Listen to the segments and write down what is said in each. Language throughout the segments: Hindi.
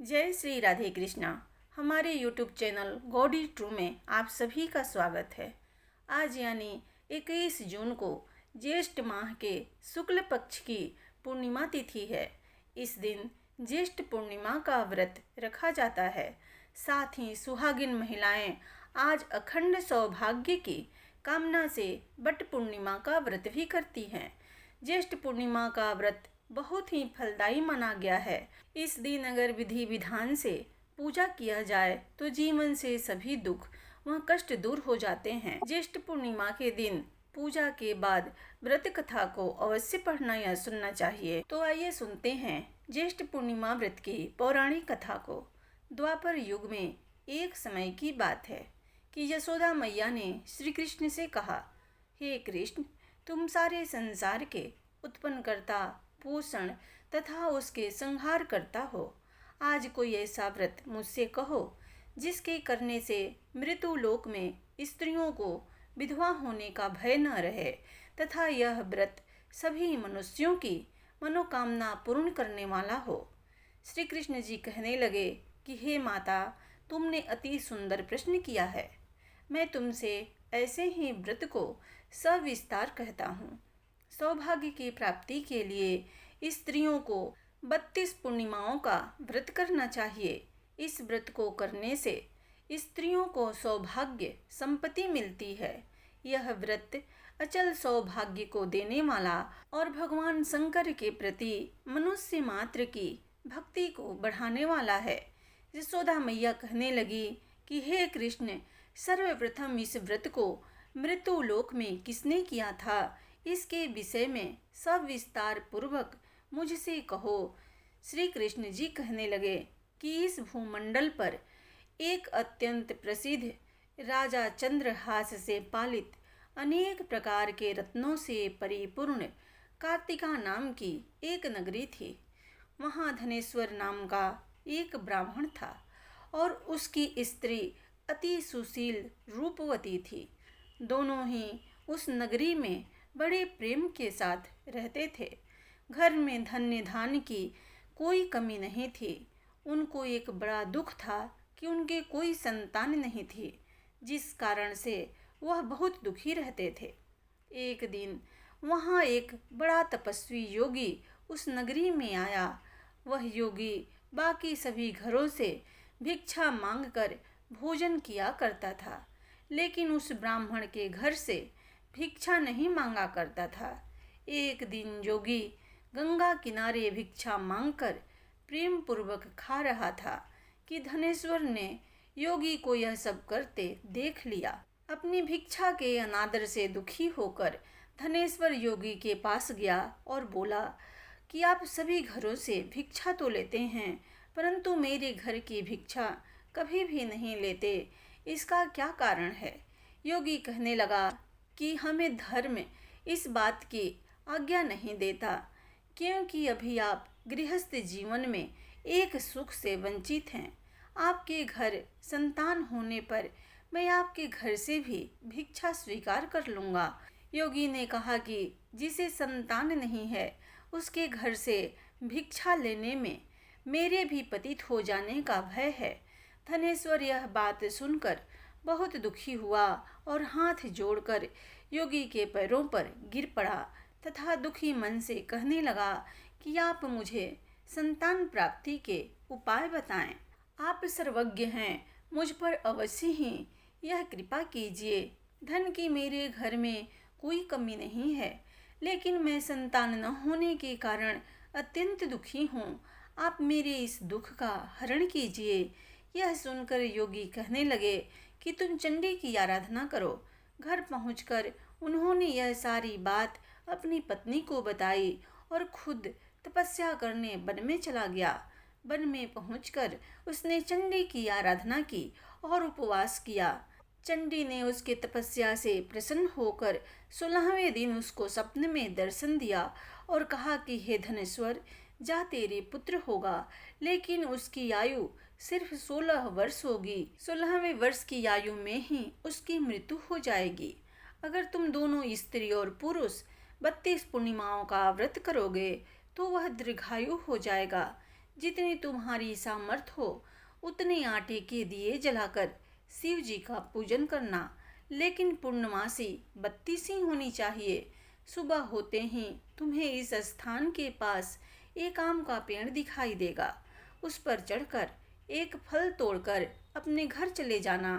जय श्री राधे कृष्णा। हमारे यूट्यूब चैनल गॉडी ट्रू में आप सभी का स्वागत है। आज यानी 21 जून को ज्येष्ठ माह के शुक्ल पक्ष की पूर्णिमा तिथि है। इस दिन ज्येष्ठ पूर्णिमा का व्रत रखा जाता है। साथ ही सुहागिन महिलाएं आज अखंड सौभाग्य की कामना से वट पूर्णिमा का व्रत भी करती हैं। ज्येष्ठ पूर्णिमा का व्रत बहुत ही फलदायी माना गया है। इस दिन अगर विधि विधान से पूजा किया जाए तो जीवन से सभी दुख व कष्ट दूर हो जाते हैं। ज्येष्ठ पूर्णिमा के दिन पूजा के बाद व्रत कथा को अवश्य पढ़ना या सुनना चाहिए। तो आइए सुनते हैं ज्येष्ठ पूर्णिमा व्रत की पौराणिक कथा को। द्वापर युग में एक समय की बात है कि यशोदा मैया ने श्री कृष्ण से कहा, हे कृष्ण, तुम सारे संसार के उत्पन्न करता, पोषण तथा उसके संहार करता हो। आज कोई ऐसा व्रत मुझसे कहो जिसके करने से मृत्यु लोक में स्त्रियों को विधवा होने का भय न रहे तथा यह व्रत सभी मनुष्यों की मनोकामना पूर्ण करने वाला हो। श्री कृष्ण जी कहने लगे कि हे माता, तुमने अति सुंदर प्रश्न किया है। मैं तुमसे ऐसे ही व्रत को सविस्तार कहता हूँ। सौभाग्य की प्राप्ति के लिए स्त्रियों को 32 पूर्णिमाओं का व्रत करना चाहिए। इस व्रत को करने से स्त्रियों को सौभाग्य संपत्ति मिलती है। यह व्रत अचल सौभाग्य को देने वाला और भगवान शंकर के प्रति मनुष्य मात्र की भक्ति को बढ़ाने वाला है। यशोदा मैया कहने लगी कि हे कृष्ण, सर्वप्रथम इस व्रत को मृत्यु लोक में किसने किया था, इसके विषय में सविस्तार पूर्वक मुझसे कहो। श्री कृष्ण जी कहने लगे कि इस भूमंडल पर एक अत्यंत प्रसिद्ध राजा चंद्रहास से पालित अनेक प्रकार के रत्नों से परिपूर्ण कार्तिका नाम की एक नगरी थी। वहाँ धनेश्वर नाम का एक ब्राह्मण था और उसकी स्त्री अति सुशील रूपवती थी। दोनों ही उस नगरी में बड़े प्रेम के साथ रहते थे। घर में धन्य धान्य की कोई कमी नहीं थी। उनको एक बड़ा दुख था कि उनके कोई संतान नहीं थी, जिस कारण से वह बहुत दुखी रहते थे। एक दिन वहाँ एक बड़ा तपस्वी योगी उस नगरी में आया। वह योगी बाकी सभी घरों से भिक्षा मांगकर भोजन किया करता था, लेकिन उस ब्राह्मण के घर से भिक्षा नहीं मांगा करता था। एक दिन योगी गंगा किनारे भिक्षा मांगकर प्रेम पूर्वक खा रहा था कि धनेश्वर ने योगी को यह सब करते देख लिया। अपनी भिक्षा के अनादर से दुखी होकर धनेश्वर योगी के पास गया और बोला कि आप सभी घरों से भिक्षा तो लेते हैं, परंतु मेरे घर की भिक्षा कभी भी नहीं लेते। इसका क्या कारण है? योगी कहने लगा कि हमें धर्म इस बात की आज्ञा नहीं देता, क्योंकि अभी आप गृहस्थ जीवन में एक सुख से वंचित हैं। आपके घर संतान होने पर मैं आपके घर से भी भिक्षा स्वीकार कर लूँगा। योगी ने कहा कि जिसे संतान नहीं है उसके घर से भिक्षा लेने में मेरे भी पतित हो जाने का भय है। धनेश्वर यह बात सुनकर बहुत दुखी हुआ और हाथ जोड़कर योगी के पैरों पर गिर पड़ा तथा दुखी मन से कहने लगा कि आप मुझे संतान प्राप्ति के उपाय बताएं। आप सर्वज्ञ हैं, मुझ पर अवश्य ही यह कृपा कीजिए। धन की मेरे घर में कोई कमी नहीं है, लेकिन मैं संतान न होने के कारण अत्यंत दुखी हूँ। आप मेरे इस दुख का हरण कीजिए। यह सुनकर योगी कहने लगे कि तुम चंडी की आराधना करो। घर पहुंचकर उन्होंने यह सारी बात अपनी पत्नी को बताई और खुद तपस्या करने वन में चला गया। वन में पहुंचकर उसने चंडी की आराधना की और उपवास किया। चंडी ने उसके तपस्या से प्रसन्न होकर 16वें दिन उसको स्वप्न में दर्शन दिया और कहा कि हे धनेश्वर, जा तेरे पुत्र होगा, लेकिन उसकी आयु सिर्फ 16 वर्ष होगी। 16वें वर्ष की आयु में ही उसकी मृत्यु हो जाएगी। अगर तुम दोनों स्त्री और पुरुष 32 पूर्णिमाओं का व्रत करोगे तो वह दीर्घायु हो जाएगा। जितनी तुम्हारी सामर्थ हो उतने आटे के दिए जलाकर शिव जी का पूजन करना, लेकिन पूर्णमासी 32 ही होनी चाहिए। सुबह होते ही तुम्हें इस स्थान के पास एक आम का पेड़ दिखाई देगा। उस पर चढ़कर एक फल तोड़कर अपने घर चले जाना।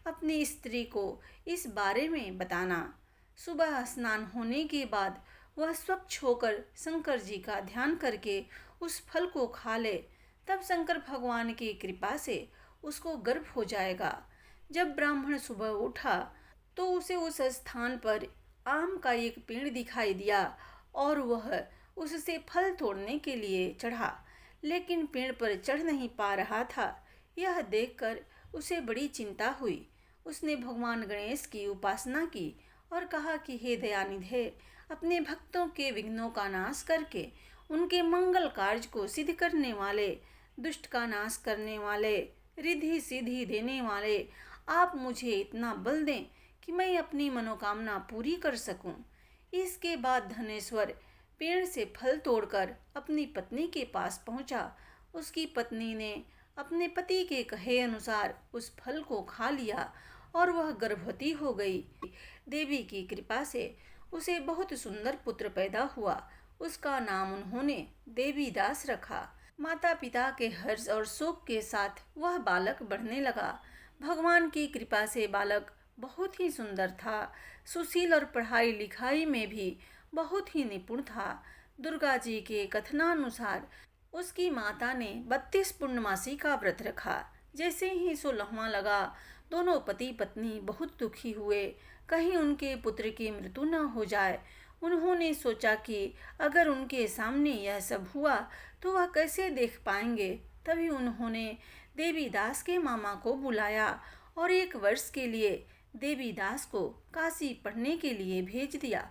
अपनी स्त्री को इस बारे में बताना। सुबह स्नान होने के बाद वह स्वच्छ होकर शंकर जी का ध्यान करके उस फल को खा ले। तब शंकर भगवान की कृपा से उसको गर्भ हो जाएगा। जब ब्राह्मण सुबह उठा तो उसे उस स्थान पर आम का एक पेड़ दिखाई दिया और वह उससे फल तोड़ने के लिए चढ़ा, लेकिन पेड़ पर चढ़ नहीं पा रहा था। यह देखकर उसे बड़ी चिंता हुई। उसने भगवान गणेश की उपासना की और कहा कि हे दयानिधे, अपने भक्तों के विघ्नों का नाश करके उनके मंगल कार्य को सिद्ध करने वाले, दुष्ट का नाश करने वाले, रिद्धि सिद्धि देने वाले, आप मुझे इतना बल दें कि मैं अपनी मनोकामना पूरी कर सकूं। इसके बाद धनेश्वर पेड़ से फल तोड़कर अपनी पत्नी के पास पहुंचा। उसकी पत्नी ने अपने पति के कहे अनुसार उस फल को खा लिया और वह गर्भवती हो गई। देवी की कृपा से उसे बहुत सुंदर पुत्र पैदा हुआ। उसका नाम उन्होंने देवीदास रखा। माता पिता के हर्ष और शोक के साथ वह बालक बढ़ने लगा। भगवान की कृपा से बालक बहुत ही सुंदर था, सुशील और पढ़ाई लिखाई में भी बहुत ही निपुण था। दुर्गा जी के कथनानुसार उसकी माता ने 32 पूर्णमासी का व्रत रखा। जैसे ही 16वां लगा, दोनों पति पत्नी बहुत दुखी हुए, कहीं उनके पुत्र की मृत्यु न हो जाए। उन्होंने सोचा कि अगर उनके सामने यह सब हुआ तो वह कैसे देख पाएंगे। तभी उन्होंने देवीदास के मामा को बुलाया और 1 वर्ष के लिए देवीदास को काशी पढ़ने के लिए भेज दिया।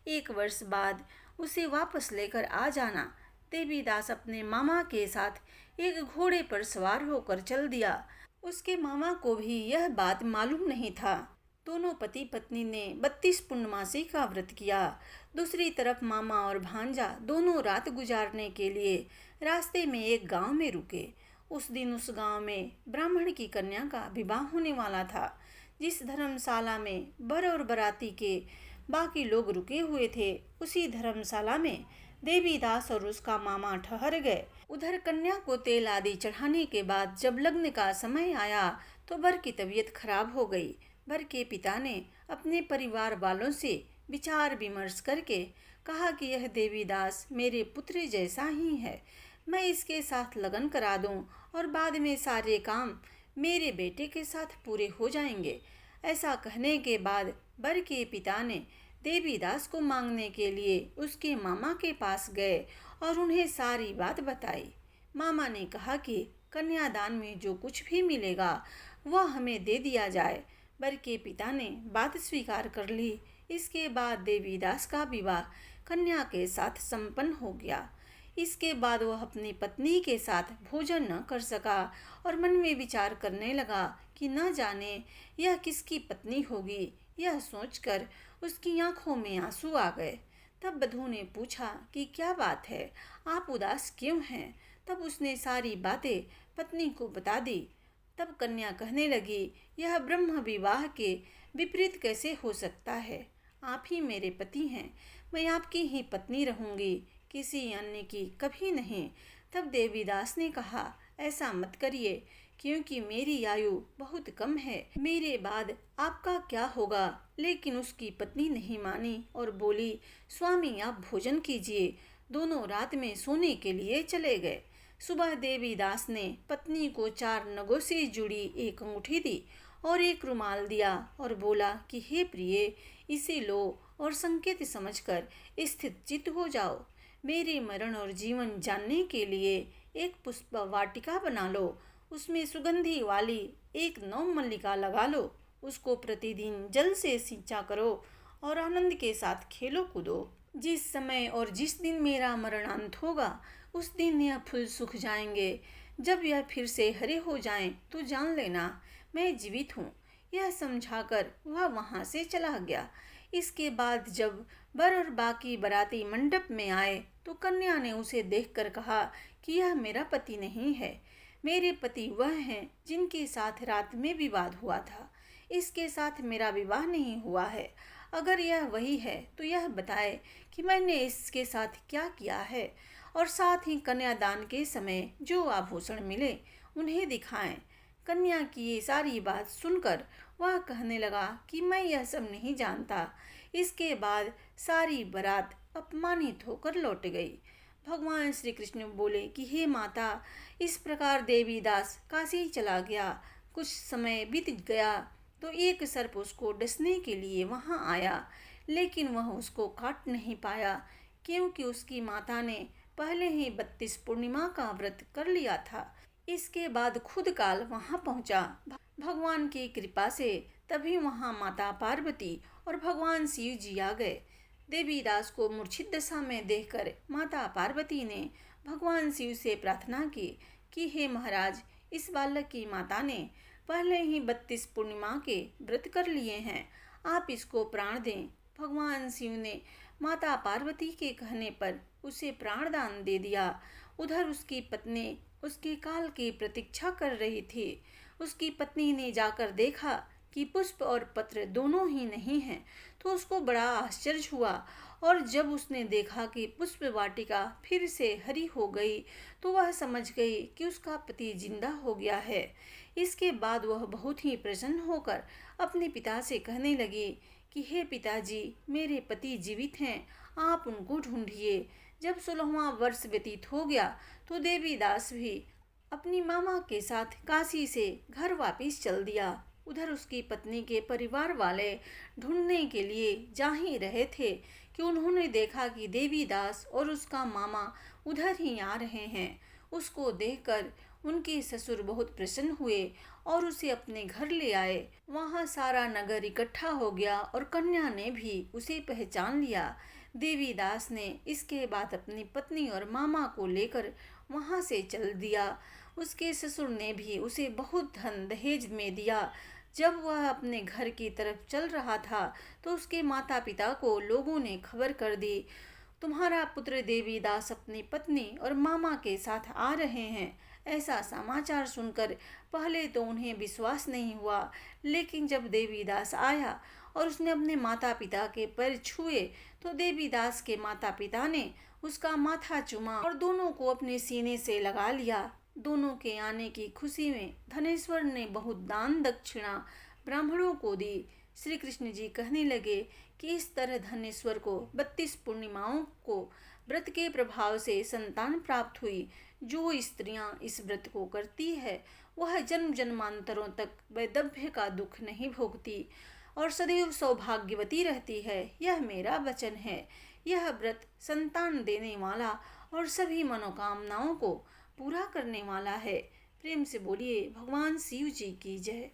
1 वर्ष बाद उसे वापस लेकर आ जाना। देवीदास अपने मामा के साथ एक घोड़े पर सवार होकर चल दिया। उसके मामा को भी यह बात मालूम नहीं था। दोनों पति पत्नी ने 32 पूर्णमासी का व्रत किया। दूसरी तरफ मामा और भांजा दोनों रात गुजारने के लिए रास्ते में एक गांव में रुके। उस दिन उस गांव में ब्राह्मण की कन्या का विवाह होने वाला था। जिस धर्मशाला में बर और बराती के बाकी लोग रुके हुए थे, उसी धर्मशाला में देवीदास और उसका मामा ठहर गए। उधर कन्या को तेल आदि चढ़ाने के बाद जब लग्न का समय आया तो बर की तबीयत खराब हो गई। बर के पिता ने अपने परिवार वालों से विचार विमर्श करके कहा कि यह देवीदास मेरे पुत्र जैसा ही है, मैं इसके साथ लगन करा दूं और बाद में सारे काम मेरे बेटे के साथ पूरे हो जाएंगे। ऐसा कहने के बाद बर के पिता ने देवीदास को मांगने के लिए उसके मामा के पास गए और उन्हें सारी बात बताई। मामा ने कहा कि कन्यादान में जो कुछ भी मिलेगा वह हमें दे दिया जाए। बर के पिता ने बात स्वीकार कर ली। इसके बाद देवीदास का विवाह कन्या के साथ संपन्न हो गया। इसके बाद वह अपनी पत्नी के साथ भोजन न कर सका और मन में विचार करने लगा कि न जाने यह किसकी पत्नी होगी। यह सोचकर उसकी आंखों में आंसू आ गए। तब बधू ने पूछा कि क्या बात है, आप उदास क्यों हैं। तब उसने सारी बातें पत्नी को बता दी। तब कन्या कहने लगी, यह ब्रह्म विवाह के विपरीत कैसे हो सकता है। आप ही मेरे पति हैं, मैं आपकी ही पत्नी रहूंगी, किसी अन्य की कभी नहीं। तब देवीदास ने कहा, ऐसा मत करिए, क्योंकि मेरी आयु बहुत कम है, मेरे बाद आपका क्या होगा। लेकिन उसकी पत्नी नहीं मानी और बोली, स्वामी आप भोजन कीजिए। दोनों रात में सोने के लिए चले गए। सुबह देवीदास ने पत्नी को 4 नगों से जुड़ी एक अंगूठी दी और एक रुमाल दिया और बोला कि हे प्रिय, इसे लो और संकेत समझकर स्थित चित्त हो जाओ। मेरे मरण और जीवन जानने के लिए एक पुष्प वाटिका बना लो, उसमें सुगंधी वाली एक नवमल्लिका लगा लो, उसको प्रतिदिन जल से सिंचा करो और आनंद के साथ खेलो कूदो। जिस समय और जिस दिन मेरा मरणांत होगा उस दिन यह फूल सूख जाएंगे। जब यह फिर से हरे हो जाएं तो जान लेना मैं जीवित हूँ। यह समझाकर वह वहाँ से चला गया। इसके बाद जब वर और बाकी बाराती मंडप में आए तो कन्या ने उसे देखकर कहा कि यह मेरा पति नहीं है। मेरे पति वह हैं जिनके साथ रात में विवाद हुआ था। इसके साथ मेरा विवाह नहीं हुआ है। अगर यह वही है तो यह बताए कि मैंने इसके साथ क्या किया है, और साथ ही कन्यादान के समय जो आभूषण मिले उन्हें दिखाएं। कन्या की ये सारी बात सुनकर वह कहने लगा कि मैं यह सब नहीं जानता। इसके बाद सारी बारात अपमानित होकर लौट गई। भगवान श्री कृष्ण बोले कि हे माता, इस प्रकार देवीदास काशी चला गया। कुछ समय बीत गया तो एक सर्प उसको डसने के लिए वहां आया, लेकिन वह उसको काट नहीं पाया क्योंकि उसकी माता ने पहले ही 32 पूर्णिमा का व्रत कर लिया था। इसके बाद खुद काल वहां पहुंचा। भगवान की कृपा से तभी वहां माता पार्वती और भगवान शिव जी आ गए। देवीदास को मूर्छित दशा में देखकर माता पार्वती ने भगवान शिव से प्रार्थना की कि हे महाराज, इस बालक की माता ने पहले ही 32 पूर्णिमा के व्रत कर लिए हैं, आप इसको प्राण दें। भगवान शिव ने माता पार्वती के कहने पर उसे प्राण दान दे दिया। उधर उसकी पत्नी उसके काल की प्रतीक्षा कर रही थी। उसकी पत्नी ने जाकर देखा कि पुष्प और पत्र दोनों ही नहीं हैं, तो उसको बड़ा आश्चर्य हुआ। और जब उसने देखा कि पुष्प वाटिका फिर से हरी हो गई तो वह समझ गई कि उसका पति जिंदा हो गया है। इसके बाद वह बहुत ही प्रसन्न होकर अपने पिता से कहने लगी कि हे पिताजी, मेरे पति जीवित हैं, आप उनको ढूंढिए। जब 16वां वर्ष व्यतीत हो गया तो देवीदास भी अपनी मामा के साथ काशी से घर वापस चल दिया। उधर उसकी पत्नी के परिवार वाले ढूंढने के लिए जा ही रहे थे कि उन्होंने देखा कि देवीदास और उसका मामा उधर ही आ रहे हैं। उसको देखकर उनके ससुर बहुत प्रसन्न हुए और उसे अपने घर ले आए। वहां सारा नगर इकट्ठा हो गया और कन्या ने भी उसे पहचान लिया। देवीदास ने इसके बाद अपनी पत्नी और मामा को लेकर वहां से चल दिया। उसके ससुर ने भी उसे बहुत धन दहेज में दिया। जब वह अपने घर की तरफ चल रहा था तो उसके माता पिता को लोगों ने खबर कर दी, तुम्हारा पुत्र देवीदास अपनी पत्नी और मामा के साथ आ रहे हैं। ऐसा समाचार सुनकर पहले तो उन्हें विश्वास नहीं हुआ, लेकिन जब देवीदास आया और उसने अपने माता पिता के पैर छुए तो देवीदास के माता पिता ने उसका माथा चूमा और दोनों को अपने सीने से लगा लिया। दोनों के आने की खुशी में धनेश्वर ने बहुत दान दक्षिणा ब्राह्मणों को दी। श्री कृष्ण जी कहने लगे कि इस तरह धनेश्वर को 32 पूर्णिमाओं को व्रत के प्रभाव से संतान प्राप्त हुई। जो स्त्रियां इस व्रत को करती है वह जन्म जन्मांतरों तक वैधव्य का दुख नहीं भोगती और सदैव सौभाग्यवती रहती है। यह मेरा वचन है। यह व्रत संतान देने वाला और सभी मनोकामनाओं को पूरा करने वाला है। प्रेम से बोलिए भगवान शिव जी की जय।